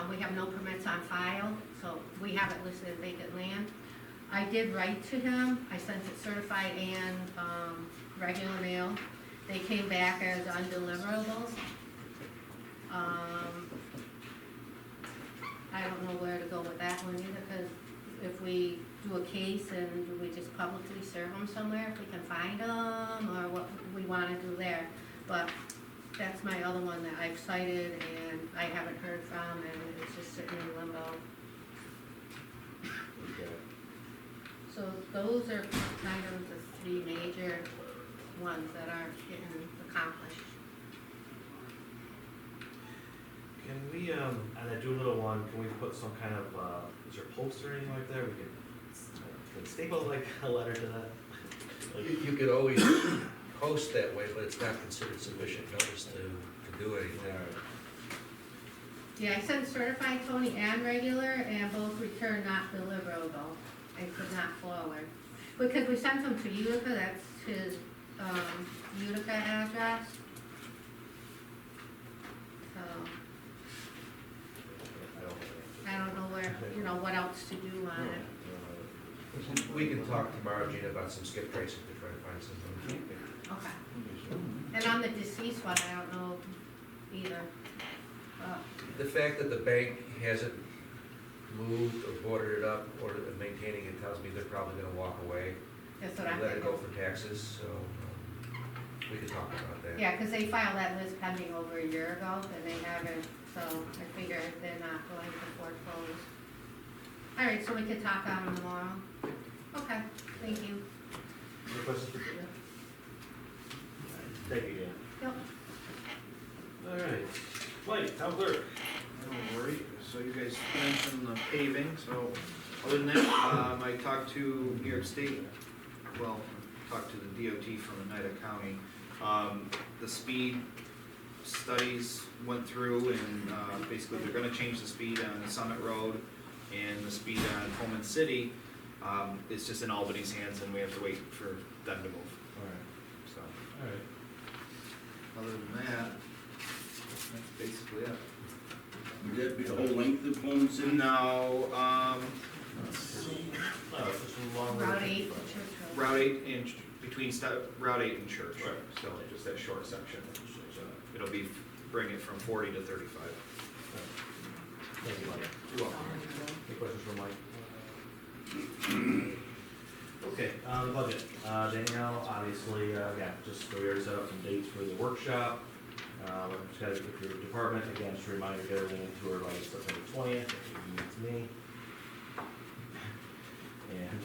We have no permits on file, so we have it listed as vacant land. I did write to him, I sent it certified and regular mail. They came back as undeliverable. I don't know where to go with that one either, because if we do a case and do we just publicly serve them somewhere, if we can find them, or what we want to do there. But that's my other one that I've cited and I haven't heard from, and it's just sitting in limbo. Okay. So those are kind of the 3 major ones that are getting accomplished. Can we, on that Doolittle one, can we put some kind of, is there a post or anything like that? We can staple like a letter to that? You could always post that way, but it's not considered sufficient notice to do anything. Yeah, I sent certified, Tony, and regular, and both returned not deliverable and could not forward. Because we sent them to Utica, that's his Utica address. So, I don't know where, know what else to do on it. We can talk tomorrow, Gina, about some skip tracing to try to find something. Okay. And on the deceased one, I don't know either. The fact that the bank hasn't moved or boarded it up or maintaining it tells me they're probably gonna walk away. That's what I'm Let it go thinking. for taxes, so we can talk about that. Yeah, because they filed that list pending over a year ago, and they haven't, so I figure they're not going to foreclose. All right, so we could talk on them tomorrow. Okay, thank you. Any questions for Gina? Thank you, Gina. Yep. All right, Mike, town clerk. Don't worry, so you guys mentioned the paving, so other than that, I talked to New York State, well, talked to the DOT from Oneida County. The speed studies went through and, basically they're gonna change the speed on Summit Road and the speed on Pullman City. It's just in Albany's hands and we have to wait for them to move, All right, so. all right. Other than that, that's basically it. Would that be the whole length of Pullman City? No, No, it's just a long. Route 8, Church Road. Route 8 and between Route 8 and Church, Right. so just that short section. It'll be, bring it from 40 to 35. Thank you, Mike. You're welcome. Any questions for Mike? Okay, the budget. Danielle, obviously, yeah, just we already set up some dates for the workshop. Just gotta get your department, again, just a reminder, get everything into her by September 20th, if you need to me. And,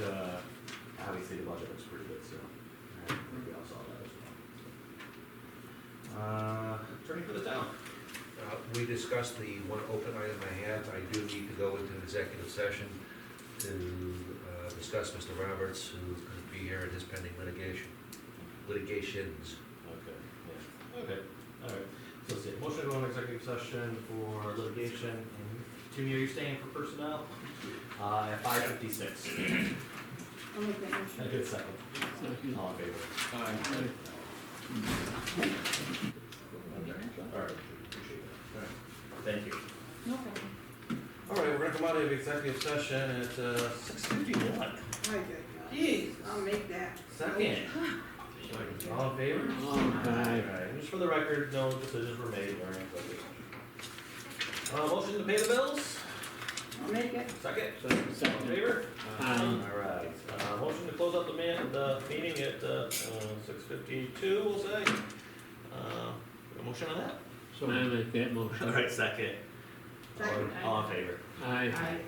obviously the budget looks pretty good, so, we all saw that as well. Attorney for the town. We discussed the one open item I have. I do need to go into executive session to discuss Mr. Roberts, who's going to be here in his pending litigations. Okay, yeah, okay, all right. So let's see, motion to go into executive session for litigation, and Timmy, are you staying for personnel? At 5:56. I'll make that motion. A good second. All in favor? Aye. All right, appreciate it. All right, thank you. No problem. All right, we're gonna come out of executive session at 6:51. Jeez, I'll make that. Second. All in favor? Aye. And just for the record, no decisions were made during executive session. Motion to pay the bills? I'll make it. Second? All in favor? All right, motion to close up the meeting at 6:52, we'll say. A motion on that? So I make that motion. All right, second. Second. All in favor? Aye. Aye.